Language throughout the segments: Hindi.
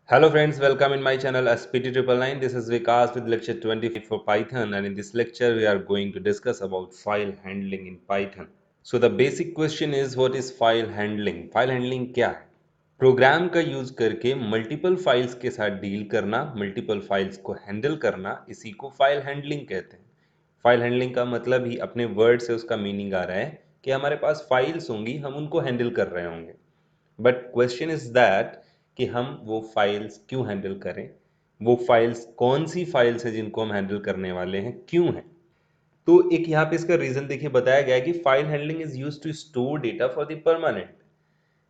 Hello friends, welcome in my channel SPT999. This is Vikas with lecture 25 for Python, and in this lecture we are going to discuss about file handling in Python. So the basic question is, what is file handling? File handling क्या है? प्रोग्राम का यूज करके मल्टीपल फाइल्स के साथ डील करना, मल्टीपल फाइल्स को हैंडल करना, इसी को फाइल हैंडलिंग कहते हैं। फाइल हैंडलिंग का मतलब ही अपने वर्ड से उसका मीनिंग आ रहा है कि हमारे पास फाइल्स होंगी, हम उनको हैंडल कर रहे होंगे। बट क्वेश्चन इज दैट कि हम वो फाइल्स क्यों हैंडल करें, वो फाइल्स कौन सी फाइल्स हैं जिनको हम हैंडल करने वाले हैं, क्यों हैं। तो एक यहाँ पे इसका रीजन देखिए बताया गया है कि file handling is use to store data for the permanent.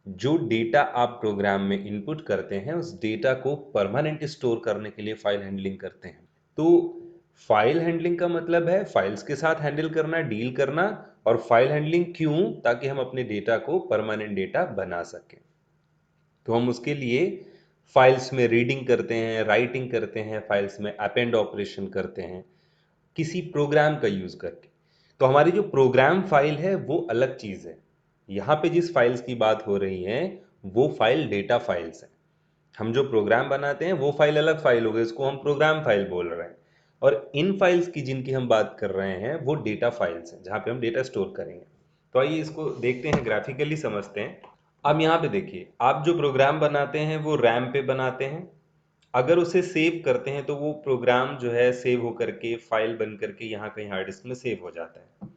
जो डेटा आप प्रोग्राम में इनपुट करते हैं उस डेटा को परमानेंट स्टोर करने के लिए फाइल हैंडलिंग करते हैं। तो फाइल हैंडलिंग का मतलब है फाइल्स के साथ हैंडल करना, डील करना। और फाइल हैंडलिंग क्यों? ताकि हम अपने डेटा को परमानेंट डेटा बना सकें। तो हम उसके लिए फाइल्स में रीडिंग करते हैं, राइटिंग करते हैं, फाइल्स में अपेंड ऑपरेशन करते हैं किसी प्रोग्राम का यूज करके। तो हमारी जो प्रोग्राम फाइल है वो अलग चीज है। यहाँ पे जिस फाइल्स की बात हो रही है वो फाइल डेटा फाइल्स है। हम जो प्रोग्राम बनाते हैं वो फाइल अलग फाइल हो गई, इसको हम प्रोग्राम फाइल बोल रहे हैं। और इन फाइल्स की जिनकी हम बात कर रहे हैं वो डेटा फाइल्स हैं, जहाँ पे हम डेटा स्टोर करेंगे। तो आइए इसको देखते हैं, ग्राफिकली समझते हैं। अब यहाँ पे देखिए, आप जो प्रोग्राम बनाते हैं वो रैम पे बनाते हैं। अगर उसे सेव करते हैं तो वो प्रोग्राम जो है सेव होकर के फाइल बन करके यहाँ कहीं हार्ड डिस्क में सेव हो जाता है।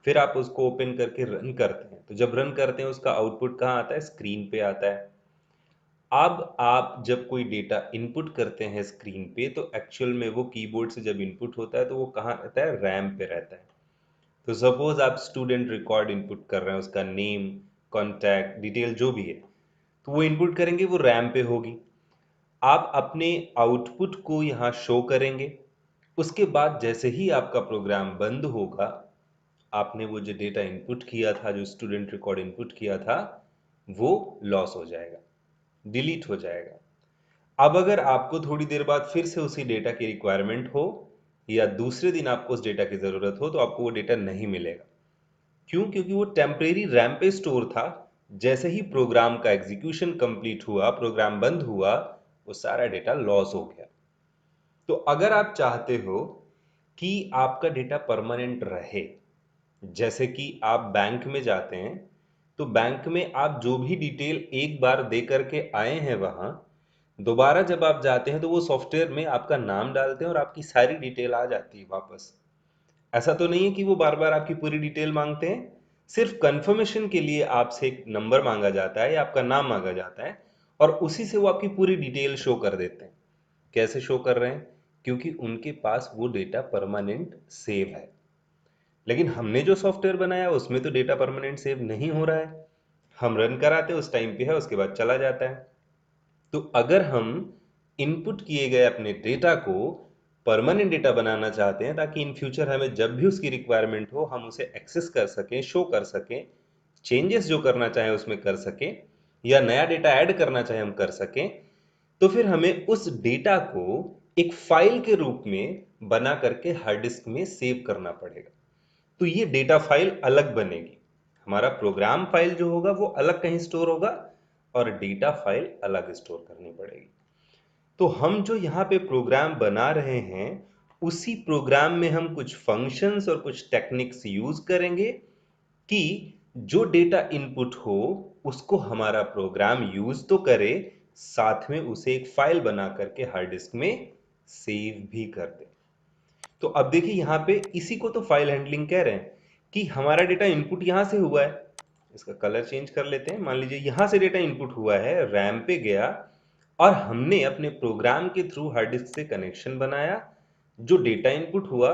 फिर आप उसको ओपन करके रन करते हैं, तो जब रन करते हैं उसका आउटपुट कहाँ आता है? स्क्रीन पे आता है। अब आप जब कोई डेटा इनपुट करते हैं स्क्रीन पे, तो एक्चुअल में वो कीबोर्ड से जब इनपुट होता है तो वो कहाँ रहता है? रैम पे रहता है। तो सपोज आप स्टूडेंट रिकॉर्ड इनपुट कर रहे हैं, उसका नेम, कॉन्टैक्ट डिटेल जो भी है, तो वो इनपुट करेंगे, वो रैम पे होगी। आप अपने आउटपुट को यहाँ शो करेंगे। उसके बाद जैसे ही आपका प्रोग्राम बंद होगा, आपने वो जो डेटा इनपुट किया था, जो स्टूडेंट रिकॉर्ड इनपुट किया था, वो लॉस हो जाएगा, डिलीट हो जाएगा। अब अगर आपको थोड़ी देर बाद फिर से उसी डेटा की रिक्वायरमेंट हो या दूसरे दिन आपको उस डेटा की ज़रूरत हो, तो आपको वो डेटा नहीं मिलेगा। क्यों? क्योंकि वो टेम्परेरी रैम पे स्टोर था। जैसे ही प्रोग्राम का एग्जीक्यूशन कंप्लीट हुआ, प्रोग्राम बंद हुआ, वो सारा डेटा लॉस हो गया। तो अगर आप चाहते हो कि आपका डेटा परमानेंट रहे, जैसे कि आप बैंक में जाते हैं, तो बैंक में आप जो भी डिटेल एक बार दे करके आए हैं वहां, दोबारा जब आप जाते हैं तो वो सॉफ्टवेयर में आपका नाम डालते हैं और आपकी सारी डिटेल आ जाती है वापस। ऐसा तो नहीं है कि वो बार बार आपकी पूरी डिटेल मांगते हैं। सिर्फ कंफर्मेशन के लिए आपसे एक नंबर मांगा जाता है या आपका नाम मांगा जाता है, और उसी से वो आपकी पूरी डिटेल शो कर देते हैं। कैसे शो कर रहे हैं? क्योंकि उनके पास वो डेटा परमानेंट सेव है। लेकिन हमने जो सॉफ्टवेयर बनाया उसमें तो डेटा परमानेंट सेव नहीं हो रहा है। हम रन कराते उस टाइम पे है, उसके बाद चला जाता है। तो अगर हम इनपुट किए गए अपने डेटा को परमानेंट डेटा बनाना चाहते हैं, ताकि इन फ्यूचर हमें जब भी उसकी रिक्वायरमेंट हो हम उसे एक्सेस कर सकें, शो कर सकें, चेंजेस जो करना चाहें उसमें कर सकें, या नया डेटा ऐड करना चाहें हम कर सकें, तो फिर हमें उस डेटा को एक फाइल के रूप में बना करके हार्ड डिस्क में सेव करना पड़ेगा। तो ये डेटा फाइल अलग बनेगी। हमारा प्रोग्राम फाइल जो होगा वो अलग कहीं स्टोर होगा और डेटा फाइल अलग स्टोर करनी पड़ेगी। तो हम जो यहाँ पे प्रोग्राम बना रहे हैं, उसी प्रोग्राम में हम कुछ फंक्शंस और कुछ टेक्निक्स यूज करेंगे कि जो डेटा इनपुट हो उसको हमारा प्रोग्राम यूज तो करे, साथ में उसे एक फाइल बना करके हार्ड डिस्क में सेव भी कर दे। तो अब देखिए यहाँ पे इसी को तो फाइल हैंडलिंग कह रहे हैं कि हमारा डेटा इनपुट यहाँ से हुआ है। इसका कलर चेंज कर लेते हैं। मान लीजिए यहाँ से डेटा इनपुट हुआ है, रैम पे गया, और हमने अपने प्रोग्राम के थ्रू हार्ड डिस्क से कनेक्शन बनाया। जो डेटा इनपुट हुआ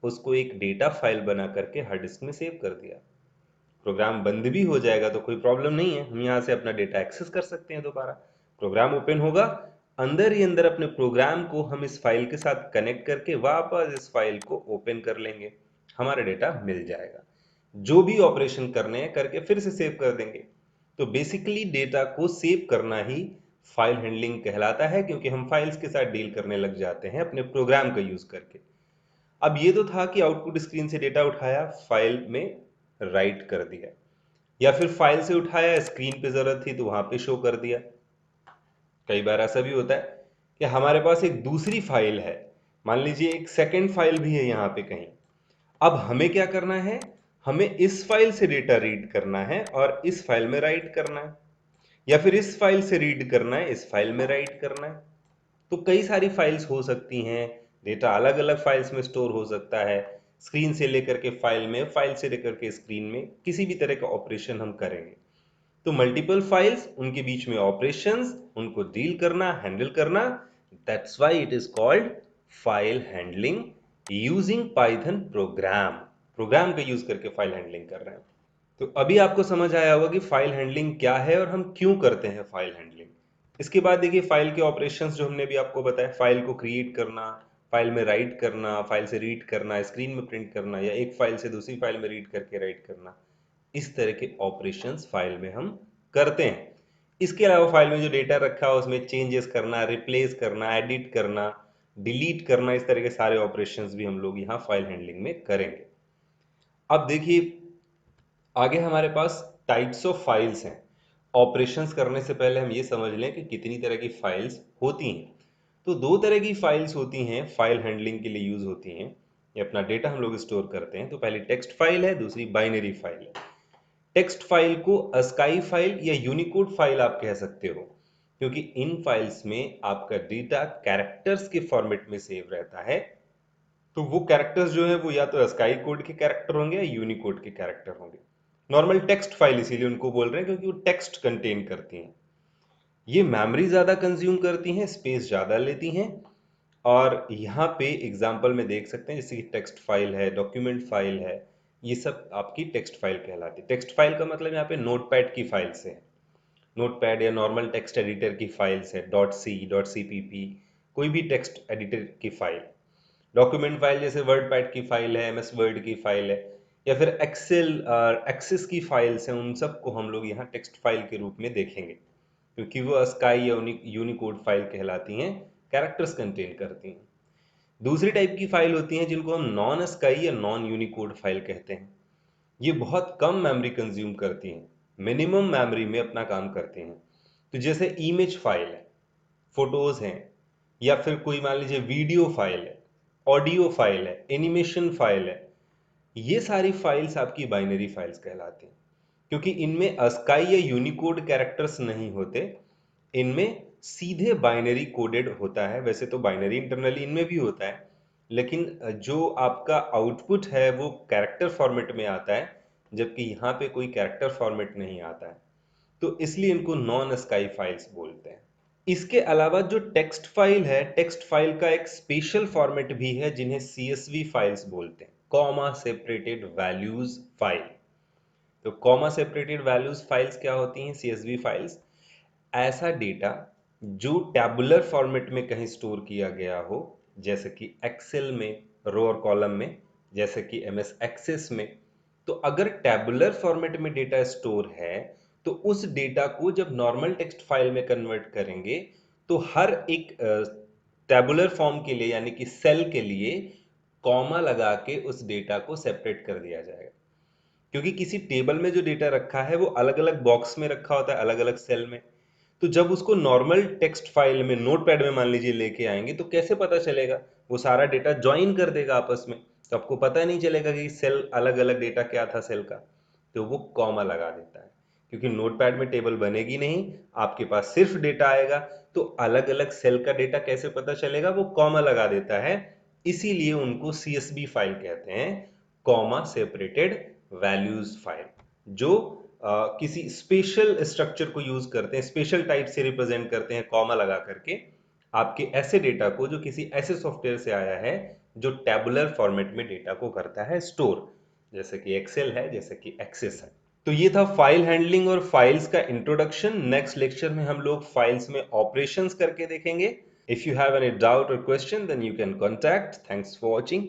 उसको एक डेटा फाइल बना करके हार्ड डिस्क में सेव कर दिया। प्रोग्राम बंद भी हो जाएगा तो कोई प्रॉब्लम नहीं है, हम यहाँ से अपना डेटा एक्सेस कर सकते हैं दोबारा। प्रोग्राम ओपन होगा, अंदर ही अंदर अपने प्रोग्राम को हम इस फाइल के साथ कनेक्ट करके वापस इस फाइल को ओपन कर लेंगे, हमारा डेटा मिल जाएगा। जो भी ऑपरेशन करने हैं करके फिर से सेव कर देंगे। तो बेसिकली डेटा को सेव करना ही फाइल हैंडलिंग कहलाता है, क्योंकि हम फाइल्स के साथ डील करने लग जाते हैं अपने प्रोग्राम का यूज करके। अब ये तो था कि आउटपुट स्क्रीन से डेटा उठाया, फाइल में राइट कर दिया, या फिर फाइल से उठाया, स्क्रीन पे जरूरत थी तो वहां पे शो कर दिया। कई बार ऐसा भी होता है कि हमारे पास एक दूसरी फाइल है, मान लीजिए एक सेकंड फाइल भी है यहाँ पे कहीं। अब हमें क्या करना है, हमें इस फाइल से डेटा रीड करना है और इस फाइल में राइट करना है, या फिर इस फाइल से रीड करना है, इस फाइल में राइट करना है। तो कई सारी फाइल्स हो सकती हैं, डेटा अलग अलग फाइल्स में स्टोर हो सकता है, स्क्रीन से लेकर के फाइल में, फाइल से लेकर के स्क्रीन में, किसी भी तरह का ऑपरेशन हम करेंगे। तो मल्टीपल फाइल्स, उनके बीच में ऑपरेशंस, उनको डील करना, हैंडल करना, that's why it is called file handling using Python program. Program का यूज करके फाइल हैंडलिंग कर रहे हैं। तो अभी आपको समझ आया होगा कि फाइल हैंडलिंग क्या है और हम क्यों करते हैं फाइल हैंडलिंग। इसके बाद देखिए फाइल के ऑपरेशंस जो हमने भी आपको बताया, फाइल को क्रिएट करना, फाइल में राइट करना, फाइल से रीड करना, स्क्रीन में प्रिंट करना, या एक फाइल से दूसरी फाइल में रीड करके राइट करना, इस तरह के ऑपरेशंस फाइल में हम करते हैं। इसके अलावा फाइल में जो डेटा रखा है उसमें चेंजेस करना, रिप्लेस करना, एडिट करना, डिलीट करना, इस तरह के सारे ऑपरेशंस भी हम लोग यहाँ फाइल हैंडलिंग में करेंगे। अब देखिए आगे हमारे पास टाइप्स ऑफ फाइल्स हैं। ऑपरेशंस करने से पहले हम ये समझ लें कि कितनी तरह की फाइल्स होती हैं। तो दो तरह की फाइल्स होती हैं, फाइल हैंडलिंग के लिए यूज होती हैं। ये अपना डेटा हम लोग स्टोर करते हैं। तो पहली टेक्स्ट फाइल है, दूसरी बाइनरी फाइल है। टेक्स्ट फाइल को अस्काई फाइल या यूनिकोड फाइल आप कह सकते हो, क्योंकि इन फाइल्स में आपका डेटा कैरेक्टर्स के फॉर्मेट में सेव रहता है। तो वो कैरेक्टर्स जो है वो या तो अस्काई कोड के कैरेक्टर होंगे या यूनिकोड के कैरेक्टर होंगे। नॉर्मल टेक्स्ट फाइल इसीलिए उनको बोल रहे हैं क्योंकि वो टेक्स्ट कंटेन करती हैं। ये मेमोरी ज़्यादा कंज्यूम करती हैं, स्पेस ज़्यादा लेती हैं। और यहाँ पे एग्जांपल में देख सकते हैं, जैसे कि टेक्स्ट फाइल है, डॉक्यूमेंट फाइल है, ये सब आपकी टेक्स्ट फाइल कहलाती है। टेक्स्ट फाइल का मतलब यहाँ पे नोटपैड की फाइल से है, नोटपैड या नॉर्मल टेक्स्ट एडिटर की फाइल्स है, .c, .cpp, कोई भी टेक्स्ट एडिटर की फाइल। डॉक्यूमेंट फाइल जैसे वर्ड पैड की फाइल है, एमएस वर्ड की फाइल है, या फिर एक्सेल एक्सेस की फाइल्स हैं, उन सबको हम लोग यहाँ टेक्स्ट फाइल के रूप में देखेंगे, क्योंकि वो अस्काई या यूनिकोड फाइल कहलाती हैं, कैरेक्टर्स कंटेन करती हैं। दूसरी टाइप की फाइल होती हैं जिनको हम नॉन अस्काई या नॉन यूनिकोड फाइल कहते हैं। ये बहुत कम मेमोरी कंज्यूम करती हैं, मिनिमम मेमोरी में अपना काम करती हैं। तो जैसे इमेज फाइल है, फोटोज हैं, या फिर कोई मान लीजिए वीडियो फाइल है, ऑडियो फाइल है, एनिमेशन फाइल है, ये सारी फाइल्स आपकी बाइनरी फाइल्स कहलाती हैं, क्योंकि इनमें अस्काई या यूनिकोड कैरेक्टर्स नहीं होते, इनमें सीधे बाइनरी कोडेड होता है। वैसे तो बाइनरी इंटरनली इनमें भी होता है, लेकिन जो आपका आउटपुट है वो कैरेक्टर फॉर्मेट में आता है, जबकि यहाँ पे कोई कैरेक्टर फॉर्मेट नहीं आता है। तो इसलिए इनको नॉन अस्काई फाइल्स बोलते हैं। इसके अलावा जो टेक्स्ट फाइल है, टेक्स्ट फाइल का एक स्पेशल फॉर्मेट भी है जिन्हें सीएसवी फाइल्स बोलते हैं, कॉमा सेपरेटेड वैल्यूज फाइल। तो कॉमा सेपरेटेड वैल्यूज फाइल्स क्या होती हैं? सीएसवी फाइल्स ऐसा डेटा जो टैबुलर फॉर्मेट में कहीं स्टोर किया गया हो, जैसे कि एक्सेल में रो और कॉलम में, जैसे कि एमएस एक्सेस में। तो अगर टैबुलर फॉर्मेट में डेटा स्टोर है तो उस डेटा को जब नॉर्मल टेक्स्ट फाइल में कन्वर्ट करेंगे तो हर एक टैबुलर फॉर्म के लिए यानी कि सेल के लिए कॉमा लगा के उस डेटा को सेपरेट कर दिया जाएगा, क्योंकि किसी टेबल में जो डेटा रखा है वो अलग अलग बॉक्स में रखा होता है, अलग अलग सेल में। तो जब उसको नॉर्मल टेक्स्ट फाइल में नोटपैड में मान लीजिए लेके आएंगे तो कैसे पता चलेगा? वो सारा डेटा ज्वाइन कर देगा आपस में, तो आपको पता नहीं चलेगा कि सेल अलग अलग डेटा क्या था सेल का। तो वो कॉमा लगा देता है, क्योंकि नोटपैड में टेबल बनेगी नहीं, आपके पास सिर्फ डेटा आएगा, तो अलग अलग सेल का डेटा कैसे पता चलेगा? वो कॉमा लगा देता है। इसीलिए उनको सीएसवी फाइल कहते हैं, कॉमा सेपरेटेड वैल्यूज फाइल, जो किसी स्पेशल स्ट्रक्चर को यूज करते हैं, स्पेशल टाइप से रिप्रेजेंट करते हैं कॉमा लगा करके आपके ऐसे डेटा को जो किसी ऐसे सॉफ्टवेयर से आया है जो टैबुलर फॉर्मेट में डेटा को करता है स्टोर, जैसे कि एक्सेल है, जैसे कि एक्सेस है। तो ये था फाइल हैंडलिंग और फाइल्स का इंट्रोडक्शन। नेक्स्ट लेक्चर में हम लोग फाइल्स में ऑपरेशंस करके देखेंगे। If you have any doubt और question then you can contact. Thanks for watching.